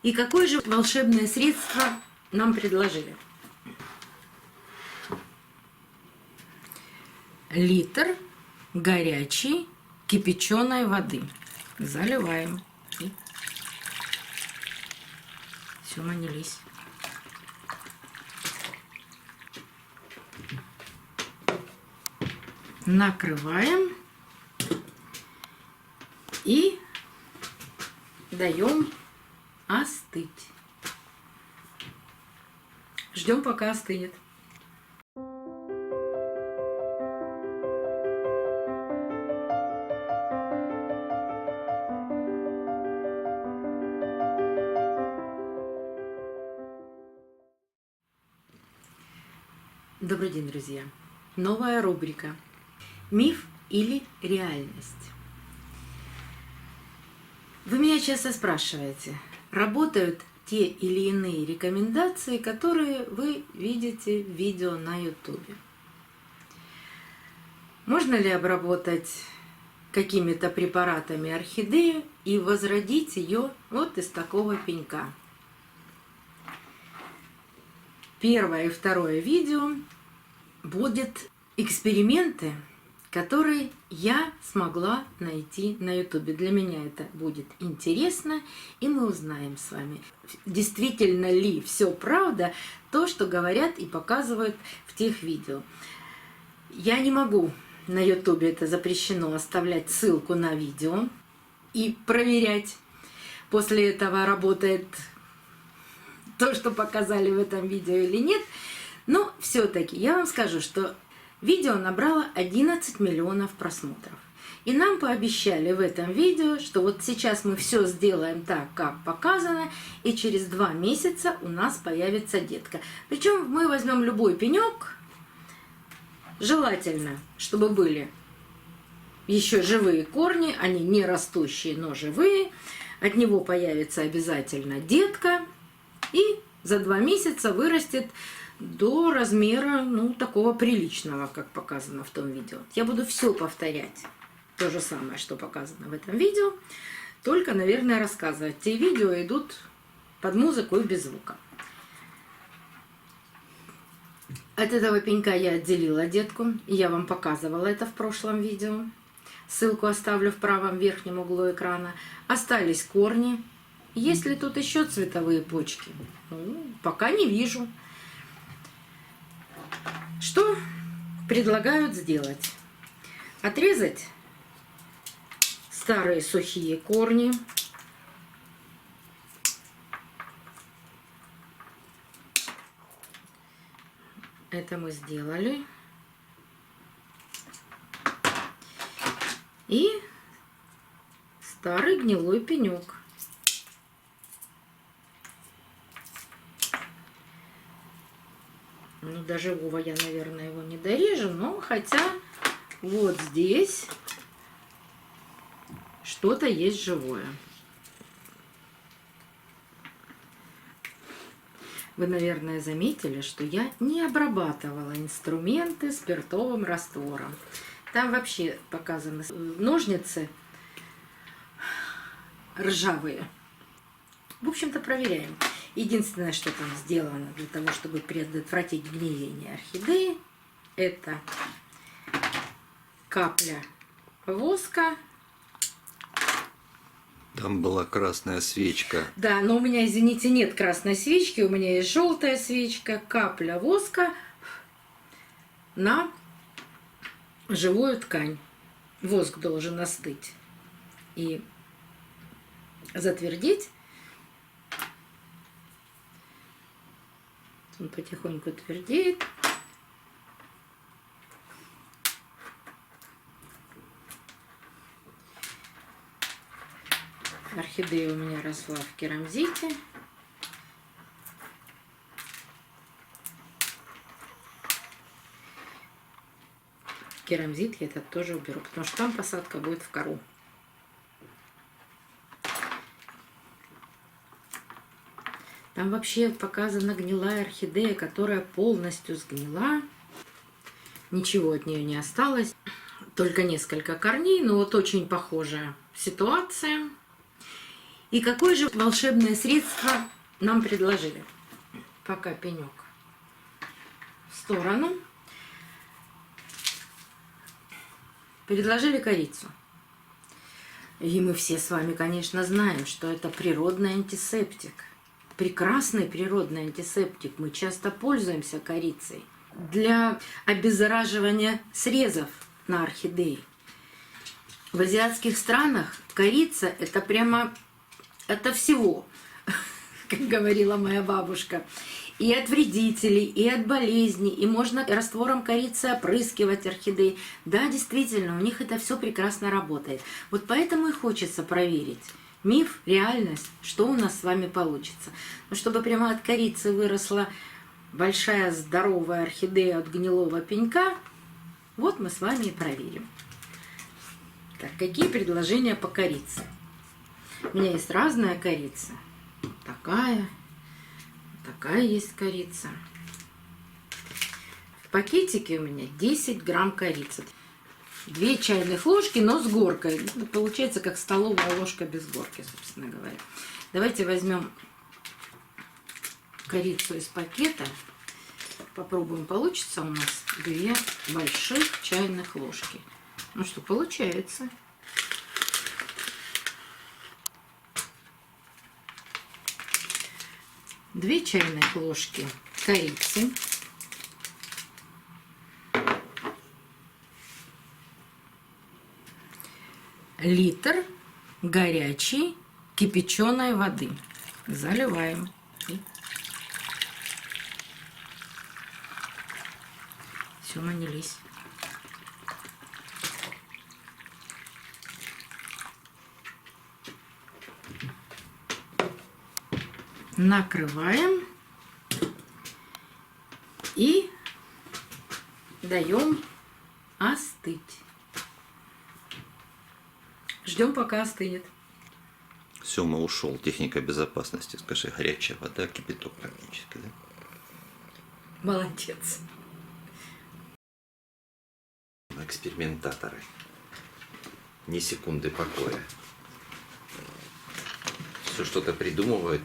И какое же волшебное средство нам предложили? Литр горячей кипяченой воды. Заливаем. И все, манились. Накрываем и даем остыть. Ждем, пока остынет. Добрый день, друзья! Новая рубрика «Миф или реальность?». Вы меня часто спрашиваете, работают те или иные рекомендации, которые вы видите в видео на YouTube. Можно ли обработать какими-то препаратами орхидею и возродить ее вот из такого пенька? Первое и второе видео будет эксперименты, которые я смогла найти на YouTube. Для меня это будет интересно, и мы узнаем с вами, действительно ли все правда, то, что говорят и показывают в тех видео. Я не могу на YouTube, это запрещено, оставлять ссылку на видео и проверять, после этого работает то, что показали в этом видео или нет. Но все-таки я вам скажу, что видео набрало 11 миллионов просмотров. И нам пообещали в этом видео, что вот сейчас мы все сделаем так, как показано, и через 2 месяца у нас появится детка. Причем мы возьмем любой пенек, желательно, чтобы были еще живые корни, они не растущие, но живые. От него появится обязательно детка, и за 2 месяца вырастет до размера, ну, такого приличного, как показано в том видео. Я буду все повторять, то же самое, что показано в этом видео, только, наверное, рассказывать. Те видео идут под музыку и без звука. От этого пенька я отделила детку, и я вам показывала это в прошлом видео. Ссылку оставлю в правом верхнем углу экрана. Остались корни. Есть ли тут еще цветовые почки? Ну, пока не вижу. Что предлагают сделать? Отрезать старые сухие корни. Это мы сделали. И старый гнилой пенек. Ну, до живого я, наверное, его не дорежу, но хотя вот здесь что-то есть живое. Вы, наверное, заметили, что я не обрабатывала инструменты спиртовым раствором. Там вообще показаны ножницы ржавые. В общем-то, проверяем. Единственное, что там сделано для того, чтобы предотвратить гниение орхидеи, это капля воска. Там была красная свечка. Да, но у меня, извините, нет красной свечки, у меня есть желтая свечка, капля воска на живую ткань. Воск должен остыть и затвердеть. Он потихоньку твердеет. Орхидея у меня росла в керамзите. Керамзит я этот тоже уберу, потому что там посадка будет в кору. Там вообще показана гнилая орхидея, которая полностью сгнила. Ничего от нее не осталось. Только несколько корней, но вот очень похожая ситуация. И какое же волшебное средство нам предложили? Пока пенек в сторону. Предложили корицу. И мы все с вами, конечно, знаем, что это природный антисептик. Прекрасный природный антисептик. Мы часто пользуемся корицей для обеззараживания срезов на орхидеи. В азиатских странах корица – это прямо это всего, как говорила моя бабушка. И от вредителей, и от болезней, и можно раствором корицы опрыскивать орхидеи. Да, действительно, у них это все прекрасно работает. Вот поэтому и хочется проверить миф, реальность, что у нас с вами получится. Но чтобы прямо от корицы выросла большая здоровая орхидея от гнилого пенька, вот мы с вами и проверим. Так, какие предложения по корице? У меня есть разная корица. Такая есть корица. В пакетике у меня 10 грамм корицы. 2 чайных ложки, но с горкой. Получается, как столовая ложка без горки, собственно говоря. Давайте возьмем корицу из пакета. Попробуем, получится у нас 2 больших чайных ложки. Ну что, получается. Две чайных ложки корицы. Литр горячей кипяченой воды. Заливаем. Все, нанялись. Накрываем и даем остыть. Ждем, пока остынет. Сёма ушел. Техника безопасности. Скажи, горячая вода, кипяток практически, да? Молодец. Экспериментаторы. Ни секунды покоя. Все что-то придумывают.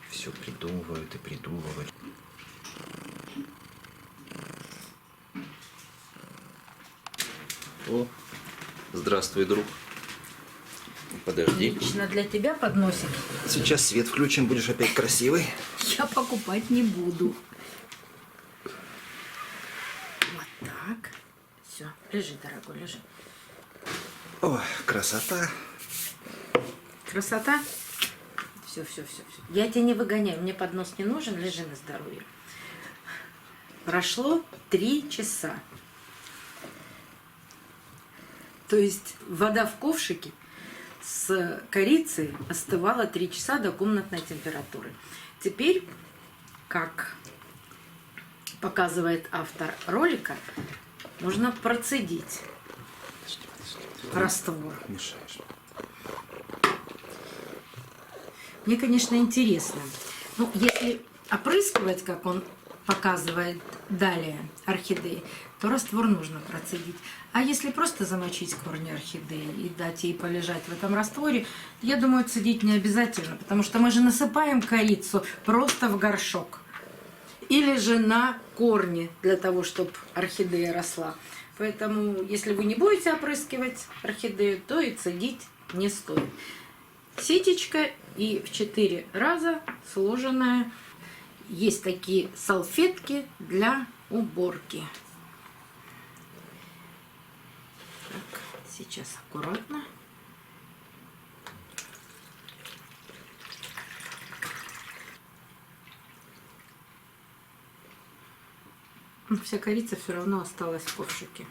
Все придумывают и придумывают. О, здравствуй, друг. Подожди. Лично для тебя подносик. Сейчас свет включим, будешь опять красивый. Я покупать не буду. Вот так. Все, лежи, дорогой, лежи. О, красота. Красота? Все. Я тебя не выгоняю, мне поднос не нужен, лежи на здоровье. Прошло 3 часа. То есть вода в ковшике с корицей остывала 3 часа до комнатной температуры. Теперь, как показывает автор ролика, нужно процедить раствор. Мешаешь. Мне, конечно, интересно. Ну, если опрыскивать, как он показывает далее, орхидеи, то раствор нужно процедить. А если просто замочить корни орхидеи и дать ей полежать в этом растворе, я думаю, цедить не обязательно, потому что мы же насыпаем корицу просто в горшок. Или же на корни, для того, чтобы орхидея росла. Поэтому, если вы не будете опрыскивать орхидею, то и цедить не стоит. Ситечка и в 4 раза сложенная. Есть такие салфетки для уборки. Так, сейчас аккуратно. Вся корица все равно осталась в ковшике.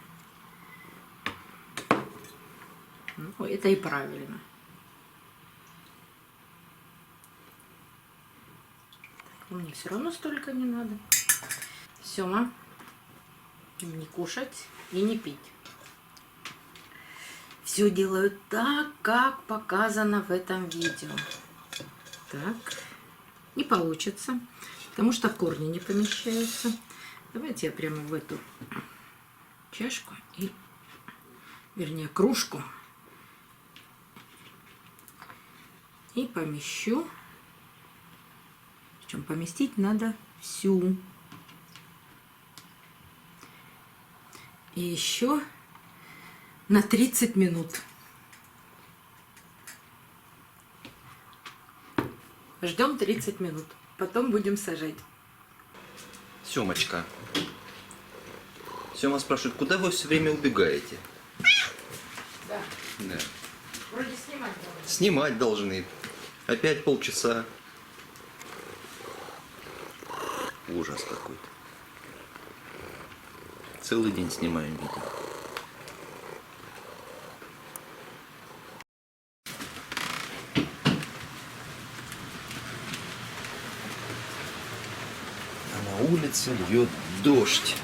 Ну, это и правильно. Мне все равно столько не надо. Сёма, не кушать и не пить. Все делаю так, как показано в этом видео. Так, не получится, потому что корни не помещаются. Давайте я прямо в эту чашку и вернее, кружку. И помещу. Причем поместить надо всю. И еще на 30 минут. Ждем 30 минут. Потом будем сажать. Семочка. Сема спрашивает, куда вы все время убегаете? Да. Да. Вроде снимать должны. Снимать должны. Опять полчаса. Ужас какой-то. Целый день снимаем видео. А на улице льет дождь.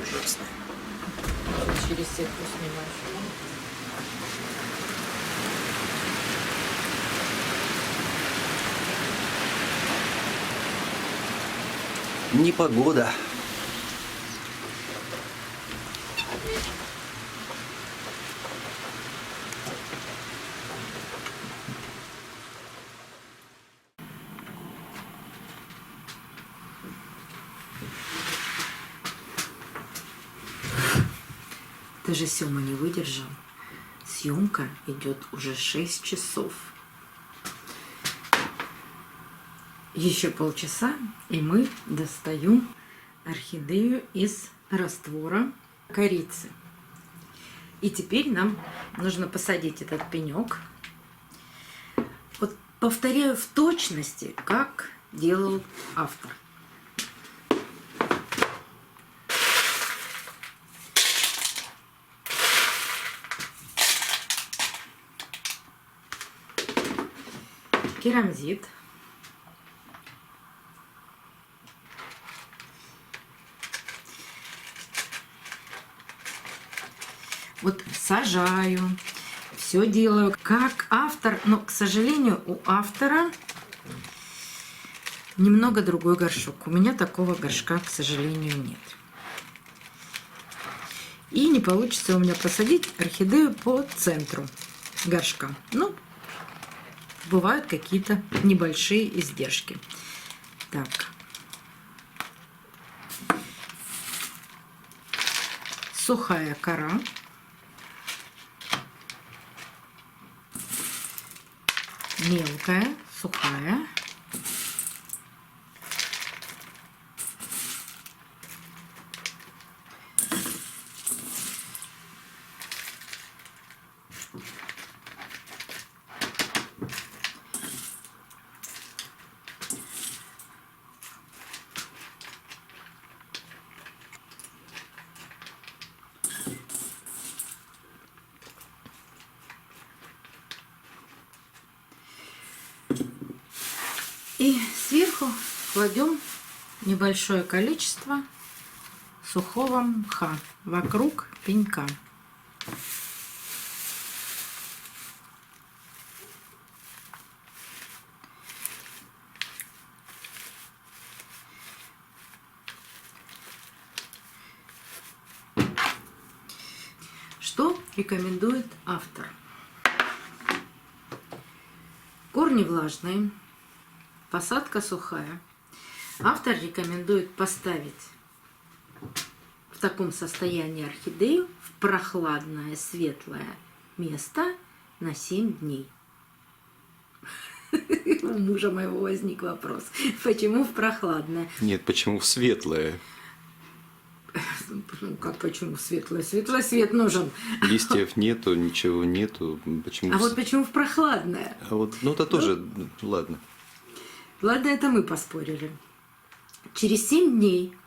Ужасно. Через сетку снимаешь. Непогода. Даже Сёма не выдержал. Съемка идет уже 6 часов. Еще полчаса, и мы достаем орхидею из раствора корицы. И теперь нам нужно посадить этот пенек. Вот повторяю в точности, как делал автор. Керамзит. Вот сажаю, все делаю как автор, но, к сожалению, у автора немного другой горшок. У меня такого горшка, к сожалению, нет. И не получится у меня посадить орхидею по центру горшка. Ну, бывают какие-то небольшие издержки. Так. Сухая кора. Мелкая, сухая. И сверху кладем небольшое количество сухого мха вокруг пенька. Что рекомендует автор? Корни влажные, посадка сухая. Автор рекомендует поставить в таком состоянии орхидею в прохладное, светлое место на 7 дней. У мужа моего возник вопрос, почему в прохладное? Нет, почему в светлое? Ну, как почему светлое? Светлый свет нужен. Листьев нету, ничего нету. Почему? А вот почему в прохладное? А вот, ну это тоже, ладно. Ладно, это мы поспорили. Через 7 дней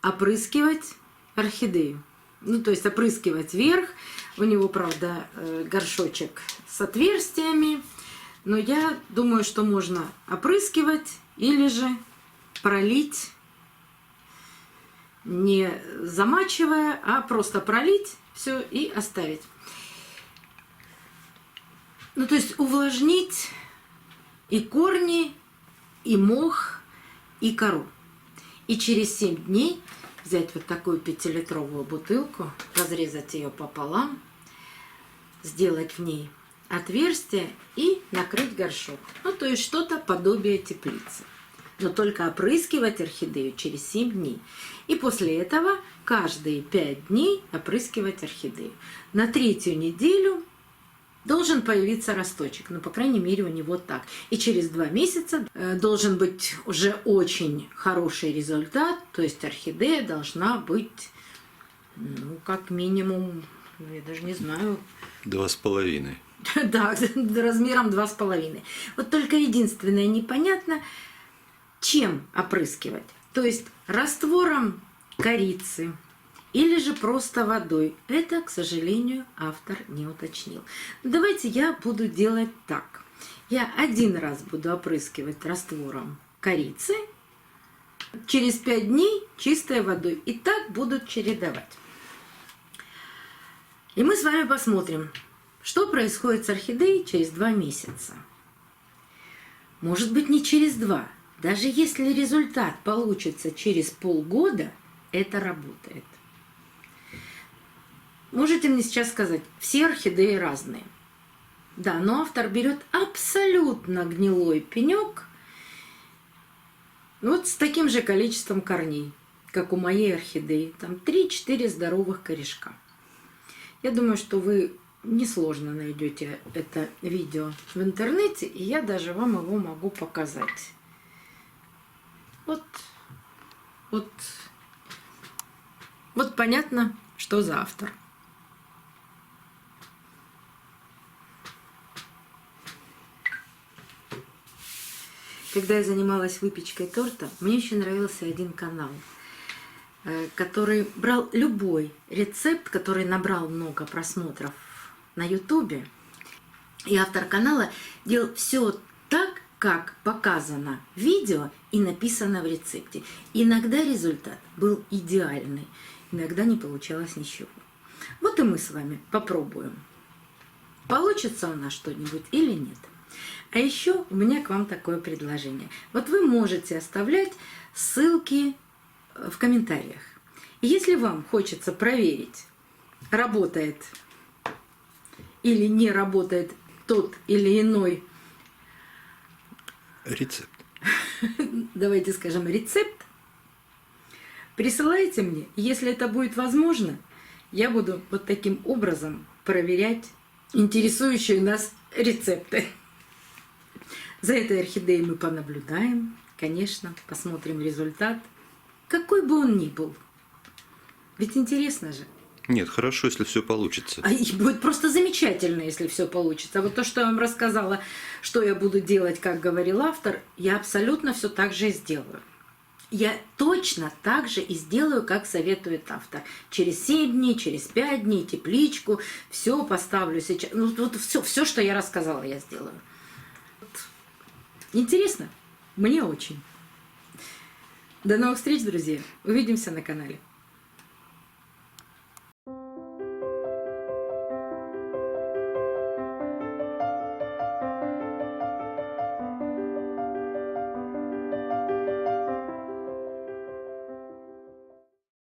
опрыскивать орхидею. Ну, то есть опрыскивать вверх. У него, правда, горшочек с отверстиями. Но я думаю, что можно опрыскивать или же пролить, не замачивая, а просто пролить все и оставить. Ну, то есть увлажнить и корни, и мох, и кору. И через 7 дней взять вот такую 5-литровую бутылку, разрезать ее пополам, сделать в ней отверстие и накрыть горшок. Ну, то есть что-то подобие теплицы. Но только опрыскивать орхидею через 7 дней. И после этого каждые 5 дней опрыскивать орхидею. На 3-ю неделю должен появиться росточек. Ну, по крайней мере, у него так. И через 2 месяца должен быть уже очень хороший результат. То есть орхидея должна быть, ну, как минимум, я даже не знаю... 2,5. Да, размером 2,5. Вот только единственное непонятно, чем опрыскивать. То есть раствором корицы или же просто водой. Это, к сожалению, автор не уточнил. Давайте я буду делать так. Я 1 раз буду опрыскивать раствором корицы, через 5 дней чистой водой. И так будут чередовать. И мы с вами посмотрим, что происходит с орхидеей через 2 месяца. Может быть, не через 2. Даже если результат получится через полгода, это работает. Можете мне сейчас сказать, все орхидеи разные. Да, но автор берет абсолютно гнилой пенек, вот с таким же количеством корней, как у моей орхидеи. Там 3-4 здоровых корешка. Я думаю, что вы несложно найдете это видео в интернете, и я даже вам его могу показать. Вот понятно, что за автор. Когда я занималась выпечкой торта, мне очень нравился один канал, который брал любой рецепт, который набрал много просмотров на Ютубе. И автор канала делал все так, как показано в видео и написано в рецепте. Иногда результат был идеальный, иногда не получалось ничего. Вот и мы с вами попробуем, получится у нас что-нибудь или нет. А еще у меня к вам такое предложение. Вот вы можете оставлять ссылки в комментариях. И если вам хочется проверить, работает или не работает тот или иной рецепт, давайте скажем, рецепт, присылайте мне. Если это будет возможно, я буду вот таким образом проверять интересующие нас рецепты. За этой орхидеей мы понаблюдаем, конечно, посмотрим результат, какой бы он ни был. Ведь интересно же. Нет, хорошо, если все получится. И будет просто замечательно, если все получится. Вот то, что я вам рассказала, что я буду делать, как говорил автор, я абсолютно все так же и сделаю. Я точно так же и сделаю, как советует автор. Через 7 дней, через 5 дней, тепличку, все поставлю сейчас. Ну, вот все, что я рассказала, я сделаю. Интересно? Мне очень. До новых встреч, друзья. Увидимся на канале.